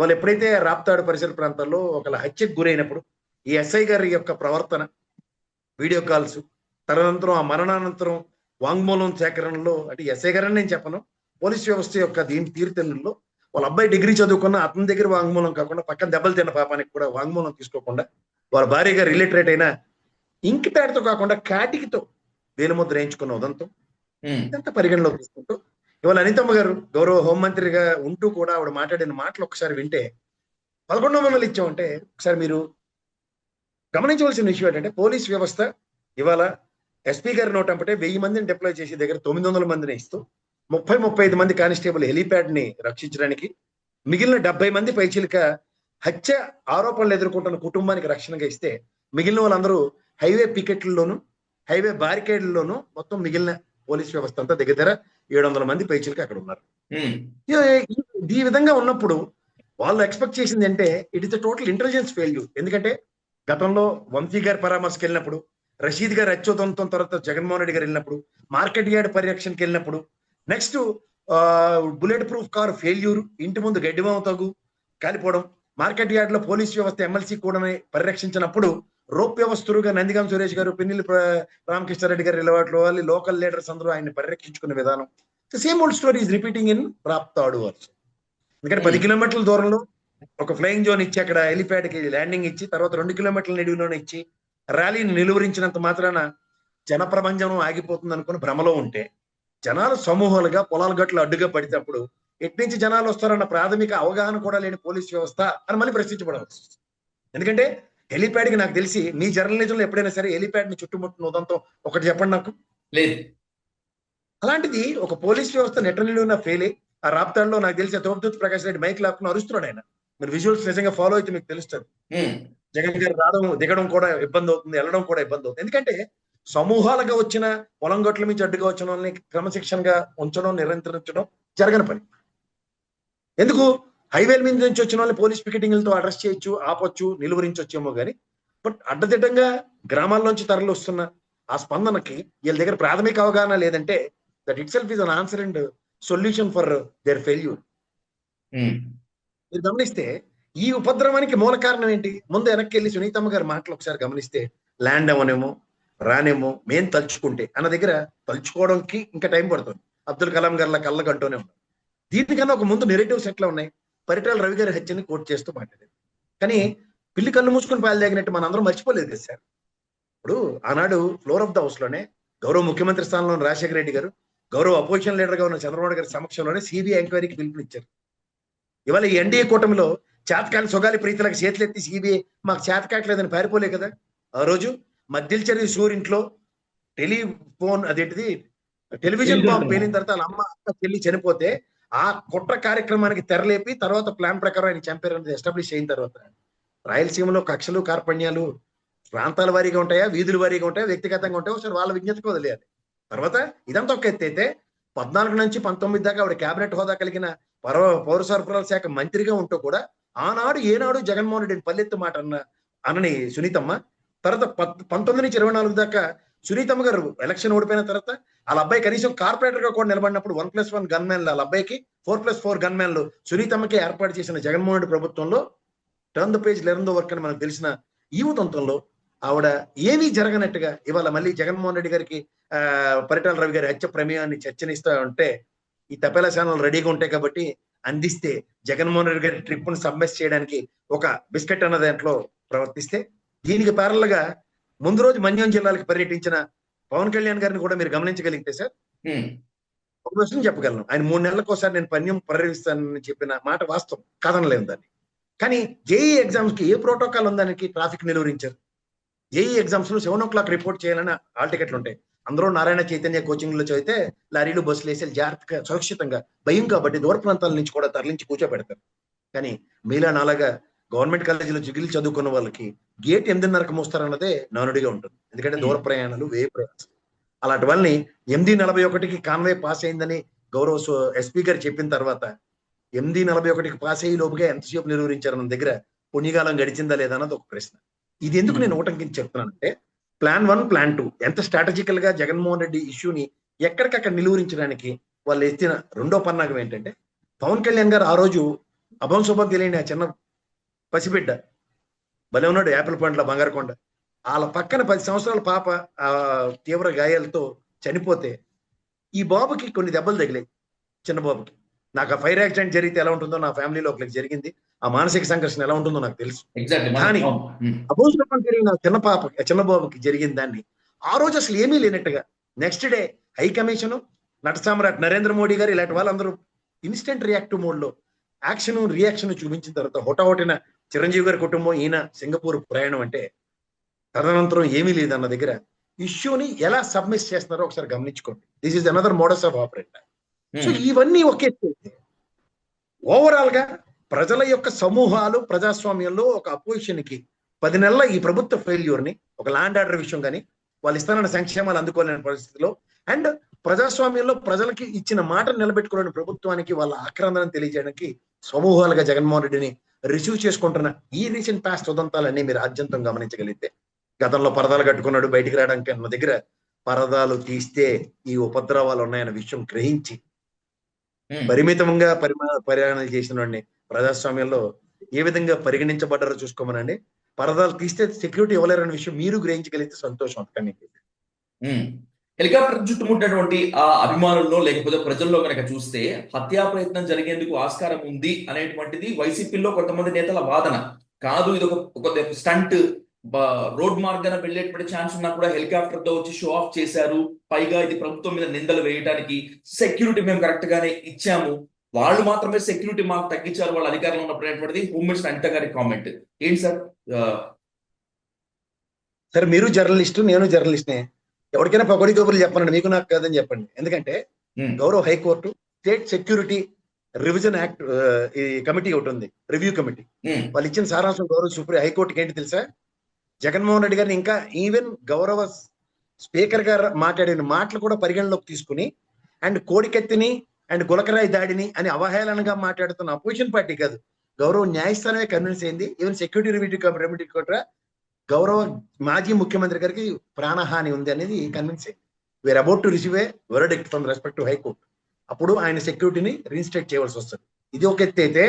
ఇవాళ ఎప్పుడైతే రాప్తాడు పరిసర ప్రాంతాల్లో ఒకళ్ళ హత్యకు గురైనప్పుడు ఈ ఎస్ఐ గారి యొక్క ప్రవర్తన, వీడియో కాల్స్, తదనంతరం ఆ మరణానంతరం వాంగ్మూలం సేకరణలో, అంటే ఎస్ఐ గారని నేను చెప్పను, పోలీస్ వ్యవస్థ యొక్క దీని తీరుతెన్నుల్లో వాళ్ళ అబ్బాయి డిగ్రీ చదువుకున్న అతని దగ్గర వాంగ్మూలం కాకుండా పక్కన దెబ్బలు తిన్న పాపానికి కూడా వాంగ్మూలం తీసుకోకుండా వాళ్ళ భార్య గారు రిలేటరేట్ అయిన ఇంకి పేడతో కాకుండా కాటికితో వేలుముద్ర వేయించుకున్న ఉదంతం ఇదంతా పరిగణలో తీసుకుంటూ ఇవాళ అనితమ్మ గారు గౌరవ హోంమంత్రిగా ఉంటూ కూడా ఆవిడ మాట్లాడిన మాటలు ఒకసారి వింటే 1100 ఇచ్చామంటే ఒకసారి మీరు గమనించవలసిన విషయం ఏంటంటే పోలీస్ వ్యవస్థ ఇవాళ ఎస్పీ గారి నోటంపటే 1000 మందిని డిప్లాయ్ చేసి దగ్గర 900 మందిని ఇస్తూ 30-35 మంది కానిస్టేబుల్ హెలీప్యాడ్ ని రక్షించడానికి, మిగిలిన 70 మంది పైచిలిక హత్య ఆరోపణలు ఎదుర్కొంటున్న కుటుంబానికి రక్షణగా ఇస్తే మిగిలిన వాళ్ళందరూ హైవే పికెట్లలోను, హైవే బారికేడ్లలోను మొత్తం మిగిలిన పోలీస్ వ్యవస్థ అంతా దగ్గర 700 మంది పైచిలిక అక్కడ ఉన్నారు. ఈ విధంగా ఉన్నప్పుడు వాళ్ళు ఎక్స్పెక్ట్ చేసింది అంటే it is total intelligence failure. ఎందుకంటే గతంలో వంశీ గారి పరామర్శకు వెళ్ళినప్పుడు, రషీద్ గారి అత్యుదంతం తర్వాత జగన్మోహన్ రెడ్డి గారు వెళ్ళినప్పుడు, మార్కెట్ యార్డ్ పరిరక్షణకి వెళ్ళినప్పుడు, next bullet proof car failure, ఇంటి ముందు గడ్డివామ తగు కాలిపోవడం, మార్కెట్ యార్డ్ లో పోలీస్ వ్యవస్థ ఎమ్మెల్సీ కూడా పరిరక్షించినప్పుడు రోప్ వ్యవస్థలుగా నందిగాం సురేష్ గారు, పిన్నెల్లి రామకృష్ణారెడ్డి గారు ఇలవాట్లో వాళ్ళు లోకల్ లీడర్స్ అందరూ ఆయన్ని పరిరక్షించుకునే విధానం, same old story is repeating in Raptadu also. ఎందుకంటే 10 కిలోమీటర్ల దూరంలో ఒక ఫ్లయింగ్ జోన్ ఇచ్చి అక్కడ హెలిప్యాడ్ కి ల్యాండింగ్ ఇచ్చి తర్వాత 2 కిలోమీటర్ల నిడివిలోనే ఇచ్చి ర్యాలీని నిలువరించినంత మాత్రాన జన ప్రపంచం ఆగిపోతుంది అనుకుని భ్రమలో ఉంటే జనాలు సమూహాలుగా పొలాల గట్లు అడ్డుగా పడినప్పుడు ఎట్నుంచి జనాలు వస్తారన్న ప్రాథమిక అవగాహన కూడా లేని పోలీస్ వ్యవస్థ అని మళ్ళీ ప్రశ్నించబడవచ్చు. ఎందుకంటే హెలిప్యాడ్ కి నాకు తెలిసి మీ జర్నలిజంలో ఎప్పుడైనా సరే హెలిప్యాడ్ ని చుట్టుముట్టిన ఉదంతం ఒకటి చెప్పండి నాకు. లేదు. అలాంటిది ఒక పోలీస్ వ్యవస్థ నెట్ట నిలువున ఫెయిల్ అయ్యి ఆ రాప్తాడులో నాకు తెలిసి తోపుదూత్ ప్రకాష్ రెడ్డి మైక్ లాక్కుని అరుస్తున్నాడు. ఆయన మీరు విజువల్స్ నిజంగా ఫాలో అయితే మీకు తెలుస్తుంది. జగన్ గారు రావడం దిగడం కూడా ఇబ్బంది అవుతుంది, వెళ్ళడం కూడా ఇబ్బంది అవుతుంది. ఎందుకంటే సమూహాలుగా వచ్చిన పొలం గట్ల నుంచి అడ్డుగా వచ్చిన వాళ్ళని క్రమశిక్షణగా ఉంచడం, నిరంతరించడం జరగని పని. ఎందుకు హైవేల మీద నుంచి వచ్చిన వాళ్ళని పోలీస్ పికెటింగ్లతో అరెస్ట్ చేయొచ్చు, ఆపొచ్చు, నిలువరించొచ్చేమో కానీ బట్ అడ్డదిడ్డంగా గ్రామాల్లోంచి తరలి వస్తున్న ఆ స్పందనకి వీళ్ళ దగ్గర ప్రాథమిక అవగాహన లేదంటే that it self is an answer and solution for their failure. మీరు గమనిస్తే ఈ ఉపద్రవానికి మూల కారణం ఏంటి? ముందు వెనక్కి వెళ్ళి సునీతమ్మ గారి మాటలు ఒకసారి గమనిస్తే ల్యాండ్ అవనేమో రానేమో మేం తలుచుకుంటే అన్న దగ్గర తలుచుకోవడానికి ఇంకా టైం పడుతుంది. అబ్దుల్ కలాం గారిలా కళ్ళకంటూనే ఉన్నారు. దీనికన్నా ఒక ముందు నెరేటివ్స్ ఎట్లా ఉన్నాయి? పరిటాల రవి గారి హత్యని కోట్ చేస్తూ మాట్లాడారు. కానీ పిల్లి కళ్ళు మూసుకుని పాలు తాగినట్టు మన అందరం మర్చిపోలేదు కదా సార్. ఇప్పుడు ఆనాడు ఫ్లోర్ ఆఫ్ ద హౌస్ లోనే గౌరవ ముఖ్యమంత్రి స్థానంలో రాజశేఖర రెడ్డి గారు, గౌరవ అపోజిషన్ లీడర్ గా ఉన్న చంద్రబాబు గారి సమక్షంలోనే సిబిఐ ఎంక్వైరీకి పిలుపునిచ్చారు. ఇవాళ ఈ ఎన్డీఏ కూటమిలో చేతకాని సొగాలి ప్రీతులకు చేతులెత్తి సిబిఐ మాకు చేతకాట్లేదని పారిపోలే కదా. ఆ రోజు మద్దిల్చరి సూరింట్లో టెలిఫోన్ అదేంటిది టెలివిజన్ బాంబు పేలిన తర్వాత వాళ్ళ అమ్మ అక్క చెల్లి చనిపోతే ఆ కుట్ర కార్యక్రమానికి తెరలేపి తర్వాత ప్లాన్ ప్రకారం ఆయన చంపారని ఎస్టాబ్లిష్ అయిన తర్వాత రాయలసీమలో కక్షలు కార్పణ్యాలు ప్రాంతాల వారీగా ఉంటాయా, వీధుల వారీగా ఉంటాయా, వ్యక్తిగతంగా ఉంటాయా, ఒకసారి వాళ్ళ విజ్ఞతకు వదిలేయాలి. తర్వాత ఇదంతా ఒక ఎత్తి అయితే 14 నుంచి 19 దాకా ఆవిడ కేబినెట్ హోదా కలిగిన పౌర సరఫరాల శాఖ మంత్రిగా ఉంటూ కూడా ఆనాడు ఏనాడు జగన్మోహన్ రెడ్డిని పల్లెత్తు మాట అనని సునీతమ్మ, తర్వాత 19 నుంచి 24 దాకా సునీతమ్మ గారు ఎలక్షన్ ఓడిపోయిన తర్వాత వాళ్ళ అబ్బాయి కనీసం కార్పొరేటర్ గా కూడా నిలబడినప్పుడు 1+1 గన్ మ్యాన్లు వాళ్ళ అబ్బాయికి 4+4 గన్ మ్యాన్లు సునీతమ్మకి ఏర్పాటు చేసిన జగన్మోహన్ రెడ్డి ప్రభుత్వంలో turn the page learn the work అని మనకు తెలిసిన ఈ ఉదంతంలో ఆవిడ ఏమీ జరగనట్టుగా ఇవాళ మళ్ళీ జగన్మోహన్ రెడ్డి గారికి పరిటాల రవి గారి హత్య ప్రమేయాన్ని చర్చనిస్తా ఉంటే ఈ తపేలా ఛానల్ రెడీగా ఉంటాయి కాబట్టి అందిస్తే జగన్మోహన్ రెడ్డి గారి ట్రిప్ ను సబ్మిస్ చేయడానికి ఒక బిస్కెట్ అన్న దాంట్లో ప్రవర్తిస్తే దీనికి ప్యారల్ గా ముందు రోజు మన్యం జిల్లాలకు పర్యటించిన పవన్ కళ్యాణ్ గారిని కూడా మీరు గమనించగలిగితే సార్ ఒక విషయం చెప్పగలను. ఆయన 3 నెలలకు ఒకసారి నేను పన్యం పర్యటిస్తానని చెప్పిన మాట వాస్తవం, కాదనలేదు దాన్ని. కానీ జేఈ ఎగ్జామ్స్ కి ఏ ప్రోటోకాల్ ఉందానికి ట్రాఫిక్ నిలువరించారు. జేఈ ఎగ్జామ్స్ లో 7 o'clock రిపోర్ట్ చేయాలని ఆల్ టికెట్లు ఉంటాయి. అందరూ నారాయణ చైతన్య కోచింగ్ లో చదివితే లారీలు బస్సులు వేసి జాగ్రత్తగా సురక్షితంగా భయం కాబట్టి దూర ప్రాంతాల నుంచి కూడా తరలించి కూర్చోబెడతారు. కానీ మీలా నాలాగా గవర్నమెంట్ కాలేజీలో జిగిలి చదువుకున్న వాళ్ళకి గేట్ 8:30కు మోస్తారన్నదే నానుడిగా ఉంటుంది. ఎందుకంటే దూర ప్రయాణాలు, వ్యయ ప్రయాణాలు. అలాంటి వాళ్ళని 8:41కి కాన్వే పాస్ అయిందని గౌరవ ఎస్పీ గారు చెప్పిన తర్వాత 8:41కి పాస్ అయ్యి లోపుగా ఎంతసేపు నిలువరించారన్న దగ్గర పుణ్యకాలం గడిచిందా లేదా అన్నది ఒక ప్రశ్న. ఇది ఎందుకు నేను ఊటంకించి చెప్తున్నానంటే ప్లాన్ 1, ప్లాన్ 2 ఎంత స్ట్రాటజికల్ గా జగన్మోహన్ రెడ్డి ఇష్యూని ఎక్కడికక్కడ నిలువరించడానికి వాళ్ళు ఎత్తిన రెండో పన్నాగం ఏంటంటే పవన్ కళ్యాణ్ గారు ఆ రోజు అభం శుభం తెలియని ఆ చిన్న పసిబిడ్డ భలే ఉన్నాడు, యాపిల్ పండ్ల బంగారకొండ. వాళ్ళ పక్కన 10 సంవత్సరాల పాప ఆ తీవ్ర గాయాలతో చనిపోతే ఈ బాబుకి కొన్ని దెబ్బలు తగిలాయి, చిన్న బాబుకి. నాకు ఆ ఫైర్ యాక్సిడెంట్ జరిగితే ఎలా ఉంటుందో నా ఫ్యామిలీలో ఒకరికి జరిగింది, ఆ మానసిక సంఘర్షణ ఎలా ఉంటుందో నాకు తెలుసు. కానీ అభోషణం జరిగిన చిన్న పాపకి, చిన్న బాబుకి జరిగిన దాన్ని ఆ రోజు అసలు ఏమీ లేనట్టుగా నెక్స్ట్ డే హై కమిషన్, నట సామ్రాట్ నరేంద్ర మోడీ గారు ఇలాంటి వాళ్ళందరూ ఇన్స్టెంట్ రియాక్టివ్ మోడ్ లో యాక్షన్ రియాక్షన్ చూపించిన తర్వాత హొటహొటిన చిరంజీవి గారి కుటుంబం ఈయన సింగపూర్ ప్రయాణం అంటే తదనంతరం ఏమీ లేదన్న దగ్గర ఇష్యూని ఎలా సబ్మిట్ చేస్తున్నారో ఒకసారి గమనించుకోండి. This is another modus of operate. So ఇవన్నీ ఒకే ఓవరాల్ గా ప్రజల యొక్క సమూహాలు ప్రజాస్వామ్యంలో ఒక అపోజిషన్ కి 10 నెలల ఈ ప్రభుత్వ ఫెయిల్యూర్ ని, ఒక ల్యాండ్ ఆర్డర్ విషయం కానీ వాళ్ళు ఇస్తానన్న సంక్షేమాలు అందుకోలేని పరిస్థితిలో, అండ్ ప్రజాస్వామ్యంలో ప్రజలకి ఇచ్చిన మాటను నిలబెట్టుకోలేని ప్రభుత్వానికి వాళ్ళ ఆక్రందనను తెలియజేయడానికి సమూహాలుగా జగన్మోహన్ రెడ్డిని రిసీవ్ చేసుకుంటున్న ఈ రీసెంట్ పాస్ట్ ఉదంతాలన్నీ మీరు ఆద్యంతం గమనించగలిగితే, గతంలో పరదాలు కట్టుకున్నాడు బయటికి రావడానికి అన్న దగ్గర పరదాలు తీస్తే ఈ ఉపద్రవాలు ఉన్నాయన్న విషయం గ్రహించి పరిమితంగా ప్రయాణాలు చేసిన వాడిని ప్రజాస్వామ్యంలో ఏ విధంగా పరిగణించబడ్డారో చూసుకోమనండి. పరదాలు తీస్తే సెక్యూరిటీ ఇవ్వలేరన్న విషయం మీరు గ్రహించగలిగితే సంతోషం. అంతకని హెలికాప్టర్ చుట్టుముట్టినటువంటి ఆ అభిమానుల్లో లేకపోతే ప్రజల్లో కనుక చూస్తే హత్యా ప్రయత్నం జరిగేందుకు ఆస్కారం ఉంది అనేటువంటిది వైసీపీలో కొంతమంది నేతల వాదన. కాదు, ఇది ఒక స్టంట్, రోడ్ మార్గాన వెళ్ళేటువంటి ఛాన్స్ ఉన్నా కూడా హెలికాప్టర్ తో వచ్చి షో ఆఫ్ చేశారు, పైగా ఇది ప్రభుత్వం మీద నిందలు వేయడానికి సెక్యూరిటీ మేము కరెక్ట్ గానే ఇచ్చాము, వాళ్ళు మాత్రమే సెక్యూరిటీ మాకు తగ్గించారు వాళ్ళ అధికారంలో ఉన్నప్పుడు హోమ్ మినిస్టర్ అనిత గారి కామెంట్ ఏంటి సార్? సార్ మీరు జర్నలిస్టు, నేను జర్నలిస్ట్నే, ఎవరికైనా పకోడీ కబుర్లు చెప్పండి, మీకు నాకు కాదని చెప్పండి. ఎందుకంటే గౌరవ high court state security revision act ఈ కమిటీ ఒకటి ఉంది, రివ్యూ కమిటీ. వాళ్ళు ఇచ్చిన సారాంశం గౌరవ సుప్రీం హైకోర్టుకి ఏంటి తెలుసా? జగన్మోహన్ రెడ్డి గారిని ఇంకా ఈవెన్ గౌరవ స్పీకర్ గారు మాట్లాడిన మాటలు కూడా పరిగణలోకి తీసుకుని అండ్ కోడికెత్తిని అండ్ గులకరాయి దాడిని అని అవహేళనగా మాట్లాడుతున్న అపోజిషన్ పార్టీ కాదు, గౌరవ న్యాయస్థానమే కన్విన్స్ అయింది. ఈవెన్ సెక్యూరిటీ రివ్యూ కమిటీ కూడా గౌరవ మాజీ ముఖ్యమంత్రి గారికి ప్రాణహాని ఉంది అనేది కన్విన్స్ అయింది. We are about to receive a verdict from respect to high court. అప్పుడు ఆయన సెక్యూరిటీని రీఇన్స్టేట్ చేయవలసి వస్తుంది. ఇది ఒక ఎత్తు అయితే,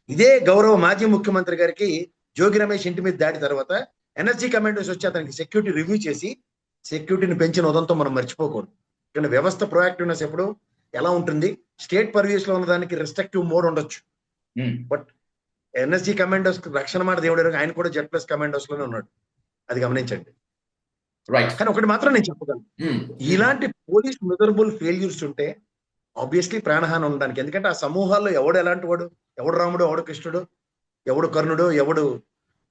ఇదే గౌరవ మాజీ ముఖ్యమంత్రి గారికి జోగి రమేష్ ఇంటి మీద దాడి తర్వాత ఎన్ఎస్జీ కమాండోస్ వచ్చి అతనికి సెక్యూరిటీ రివ్యూ చేసి సెక్యూరిటీని పెంచిన ఉదంతం మనం మర్చిపోకూడదు. కానీ వ్యవస్థ ప్రొయాక్టివ్నెస్ ఎప్పుడు ఎలా ఉంటుంది, స్టేట్ పర్వీస్ లో ఉన్న దానికి రెస్ట్రిక్టివ్ మోడ్ ఉండొచ్చు, బట్ ఎన్ఎస్జీ కమాండోస్ రక్షణ మాట దేవుడు, ఆయన కూడా జెడ్ ప్లస్ కమాండోస్ లోనే ఉన్నాడు, అది గమనించండి. కానీ ఒకటి మాత్రం నేను చెప్పగలను, ఇలాంటి పోలీస్ మిజరబుల్ ఫెయిల్యూర్స్ ఉంటే ఆబ్వియస్లీ ప్రాణహాని ఉండడానికి. ఎందుకంటే ఆ సమూహాల్లో ఎవడు ఎలాంటి వాడు, ఎవడు రాముడు, ఎవడు కృష్ణుడు, ఎవడు కర్ణుడు, ఎవడు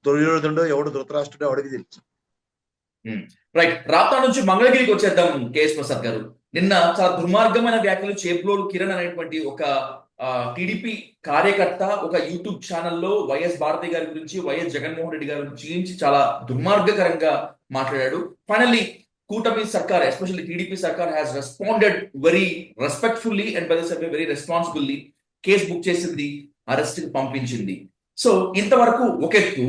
దుర్యోధనుడు, ఎవడు ధృతరాష్ట్రుడు ఎవడికి తెలుసు. రైట్, రాప్తా నుంచి మంగళగిరికి వచ్చేద్దాం. కేఎస్ ప్రసాద్ గారు నిన్న చాలా దుర్మార్గమైన వ్యాఖ్యలు చేప్లోలు కిరణ్ అనేటువంటి ఒక టీడీపీ కార్యకర్త ఒక యూట్యూబ్ ఛానల్లో వైఎస్ భారతి గారి గురించి, వైఎస్ జగన్మోహన్ రెడ్డి గారి గురించి చాలా దుర్మార్గకరంగా మాట్లాడాడు. ఫైనల్లీ కూటమి సర్కార్, ఎస్పెషల్లీ టీడీపీ సర్కార్ has responded very respectfully and very responsibly. Case book చేసింది, అరెస్ట్ కి పంపించింది. సో ఇంతవరకు ఒక ఎత్తు,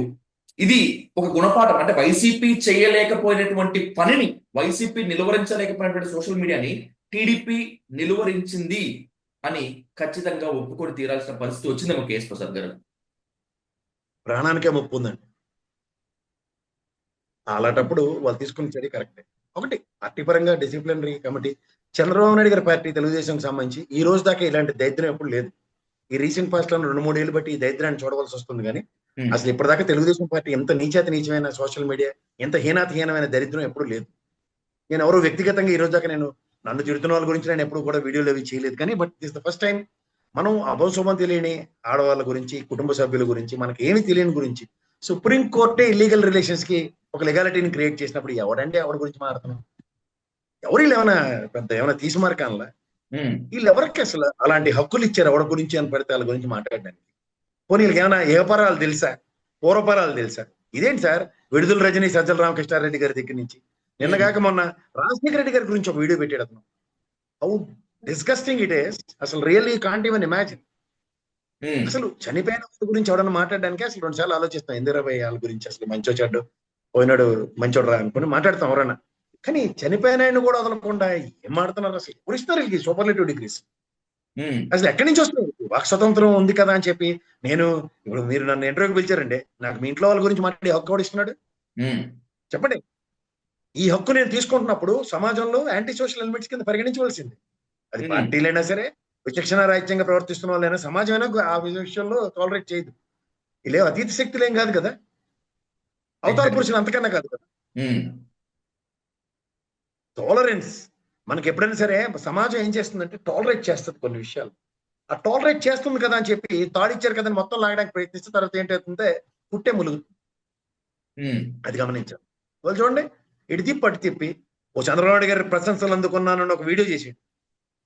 ఇది ఒక గుణపాఠం. అంటే వైసీపీ చేయలేకపోయినటువంటి పనిని, వైసీపీ నిలువరించలేకపోయినటువంటి సోషల్ మీడియాని టీడీపీ నిలువరించింది అని ఖచ్చితంగా ఒప్పుకొని తీరాల్సిన పరిస్థితి వచ్చిందేమో కేఎస్ ప్రసాద్ గారు. ప్రాణానికే ముప్పు ఉందండి. అలాంటప్పుడు వాళ్ళు తీసుకున్న చర్య కరెక్టే. ఒకటి పార్టీ పరంగా డిసిప్లినరీ కమిటీ, చంద్రబాబు నాయుడు గారి పార్టీ తెలుగుదేశంకి సంబంధించి ఈ రోజు దాకా ఇలాంటి దరిద్రం ఎప్పుడు లేదు. ఈ రీసెంట్ పాస్ట్ లో 2-3 ఏళ్ళు బట్టి ఈ దరిద్రాన్ని చూడవలసి వస్తుంది. కానీ అసలు ఇప్పటిదాకా తెలుగుదేశం పార్టీ ఎంత నీచాతి నీచమైన సోషల్ మీడియా, ఎంత హీనాతిహీనమైన దరిద్రం ఎప్పుడు లేదు. నేను ఎవరో వ్యక్తిగతంగా ఈ రోజు దాకా నన్ను తిడుతున్న వాళ్ళ గురించి నేను ఎప్పుడు కూడా వీడియోలు అవి చేయలేదు. కానీ but this the first time మనం అభంశుభం తెలియని ఆడవాళ్ళ గురించి, కుటుంబ సభ్యుల గురించి, మనకి ఏమి తెలియని గురించి సుప్రీం కోర్టే ఇల్లీగల్ రిలేషన్స్ కి ఒక లెగాలిటీని క్రియేట్ చేసినప్పుడు ఎవడంటే ఎవరి గురించి మాట్లాడుతున్నాం? ఎవరు ఏమైనా పెద్ద ఏమైనా తీసిమారకానలా? వీళ్ళు ఎవరికి అసలు అలాంటి హక్కులు ఇచ్చారు ఎవరి గురించి అని పడితే వాళ్ళ గురించి మాట్లాడడానికి? పోనీ వీళ్ళకి ఏమైనా ఏపరాలు తెలుసా, పూర్వపరాలు తెలుసా? ఇదేంటి సార్, విడుదల రజనీ సజ్జల రామకృష్ణారెడ్డి గారి దగ్గర నుంచి నిన్నగాక మొన్న రాజశేఖర రెడ్డి గారి గురించి ఒక వీడియో పెట్టాడు అతను. హౌ డిస్గస్టింగ్ ఇట్ ఈస్, అసలు రియల్లీ కాంట్ ఈవెన్ ఇమాజిన్. అసలు చనిపోయిన గురించి ఎవడన్నా మాట్లాడడానికి అసలు 2 సార్లు ఆలోచిస్తాం. ఇందిరాబాయి వాళ్ళ గురించి అసలు మంచో చెడ్డు, పోయినాడు మంచోడు రా అనుకుని మాట్లాడతాం ఎవరన్నా. కానీ చనిపోయిన ఆయన కూడా వదలకుండా ఏం మాడుతున్నారు? అసలు ఎవరిస్తారు వీళ్ళకి సూపర్లేటివ్ డిగ్రీస్? అసలు ఎక్కడి నుంచి వస్తున్నాయి? వాక్ స్వతంత్రం ఉంది కదా అని చెప్పి నేను ఇప్పుడు మీరు నన్ను ఇంటర్వ్యూకి పిలిచారండి, నాకు మీ ఇంట్లో వాళ్ళ గురించి మాట్లాడే హక్కు కూడా ఇస్తున్నాడు? ఉమ్, చెప్పండి. ఈ హక్కు నేను తీసుకుంటున్నప్పుడు సమాజంలో యాంటీ సోషల్ ఎలిమెంట్స్ కింద పరిగణించవలసింది. అది ఉమ్, పార్టీలైనా సరే, విచక్షణ రాహిత్యంగా ప్రవర్తిస్తున్న వాళ్ళైనా, సమాజమైనా ఆ విషయంలో టాలరేట్ చేయదు. ఇలేం అతీత శక్తులేం కాదు కదా, అవతార exactly. పురుషులు అంతకన్నా కాదు కదా. ఉమ్, టాలరెన్స్ మనకి ఎప్పుడైనా సరే సమాజం ఏం చేస్తుందంటే టాలరేట్ చేస్తుంది కొన్ని విషయాలు. ఆ టాలరేట్ చేస్తుంది కదా అని చెప్పి తాడిచ్చారు కదా అని మొత్తం లాగడానికి ప్రయత్నిస్తే తర్వాత ఏంటవుతుంటే పుట్టే ములుగు. ఉమ్, అది గమనించాలి. వాళ్ళు చూడండి, ఇటు తిప్పి అటు తిప్పి ఓ చంద్రబాబు నాయుడు గారి ప్రశంసలు అందుకున్నానని ఒక వీడియో చేసి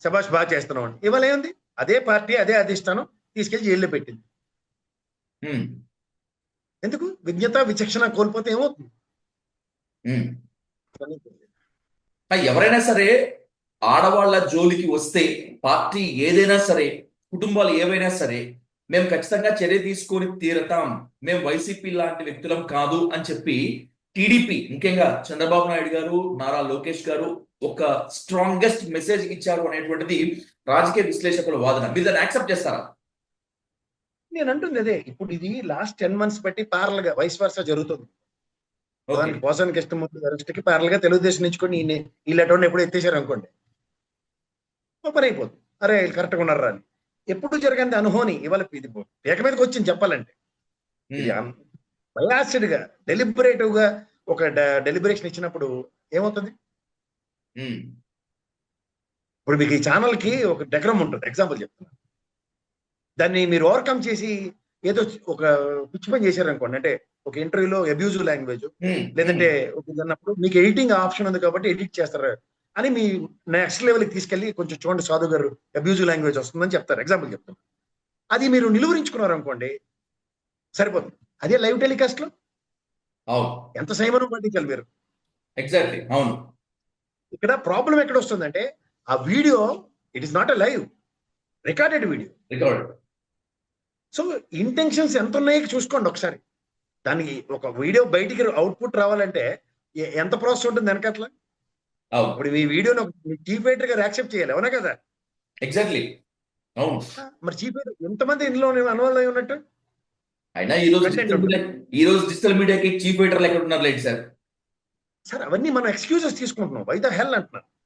శభాష్ బాగా చేస్తున్నాం అని, ఇవాళ ఏంది అదే పార్టీ అదే అధిష్టానం తీసుకెళ్లి జైల్లో పెట్టింది. ఉమ్, ఎందుకు? విజ్ఞత విచక్షణ కోల్పోతే ఏమవుతుంది? ఉమ్. ఎవరైనా సరే ఆడవాళ్ళ జోలికి వస్తే పార్టీ ఏదైనా సరే, కుటుంబాలు ఏవైనా సరే, మేము ఖచ్చితంగా చర్య తీసుకొని తీరతాం, మేము వైసీపీ లాంటి వ్యక్తులం కాదు అని చెప్పి టీడీపీ, ముఖ్యంగా చంద్రబాబు నాయుడు గారు, నారా లోకేష్ గారు ఒక స్ట్రాంగెస్ట్ మెసేజ్ ఇచ్చారు అనేటువంటిది రాజకీయ విశ్లేషకుల వాదన. మీరు దాన్ని యాక్సెప్ట్ చేస్తారా? నేను అంటుంది అదే, ఇప్పుడు ఇది లాస్ట్ 10 months బట్టి ప్యారల్ గా వైస్ వర్సా జరుగుతుంది. ఓకే. దానికి పోసానికి ఇష్టం అరెస్ట్కి ప్యారల్ గా తెలుగుదేశం నుంచుకొని వీళ్ళు అటువంటి ఎప్పుడు ఎత్తేసారు అనుకోండి, పని అయిపోతుంది. అరే వీళ్ళు కరెక్ట్గా ఉన్నారా అని. ఎప్పుడు జరగంది అనుహోని ఇవాళ ఇది పేక మీదకి వచ్చింది చెప్పాలంటే. ఇది బయాస్డ్ గా డెలిబరేటివ్ గా ఒక డెలిబరేషన్ ఇచ్చినప్పుడు ఏమవుతుంది? ఉమ్, ఇప్పుడు మీకు ఈ ఛానల్ కి ఒక డెకరం ఉంటుంది, ఎగ్జాంపుల్ చెప్తున్నాను. దాన్ని మీరు ఓవర్కమ్ చేసి ఏదో ఒక పిచ్చి పని చేశారనుకోండి, అంటే ఒక ఇంటర్వ్యూలో అబ్యూజివ్ లాంగ్వేజ్ లేదంటే అన్నప్పుడు మీకు ఎడిటింగ్ ఆప్షన్ ఉంది కాబట్టి ఎడిట్ చేస్తారు అని మీ నెక్స్ట్ లెవెల్కి తీసుకెళ్లి కొంచెం చూడండి సాధు గారు అబ్యూజివ్ లాంగ్వేజ్ వస్తుందని చెప్తారు, ఎగ్జాంపుల్ చెప్తాను. అది మీరు నిలువరించుకున్నారు అనుకోండి సరిపోతుంది. అదే లైవ్ టెలికాస్ట్ లో అవును, ఎంత సంయమనం పాటించాలి మీరు. ఎగ్జాక్ట్లీ, అవును. ఇక్కడ ప్రాబ్లం ఎక్కడ వస్తుందంటే ఆ video it is not a live, recorded video. Record. So intentions ఎంత ఉన్నాయో చూసుకోండి ఒకసారి. దానికి ఒక వీడియో బయటికి అవుట్పుట్ రావాలంటే ఎంత ప్రాసెస్ ఉంటుంది వెనకట్లా. అవును, ఇప్పుడు మీ వీడియోని చీఫ్ ఎడిటర్ గారు యాక్సెప్ట్ చేయాలి, అవునా కదా? ఎగ్జాక్ట్లీ, అవును. మరి చీఫ్ ఎడిటర్ ఎంతమంది ఇందులో అన్వాల్వ్ అయి ఉన్నట్టు అయినా కంటెంట్ ఉంటుంది. ఈ రోజు డిజిటల్ మీడియాకి చీఫ్ ఎడిటర్లు ఎక్కడ ఉన్నారు లేండి సార్? సార్ అవన్నీ మనం ఎక్స్క్యూజెస్ తీసుకుంటున్నాం, వై ద హెల్ అంటున్నాను.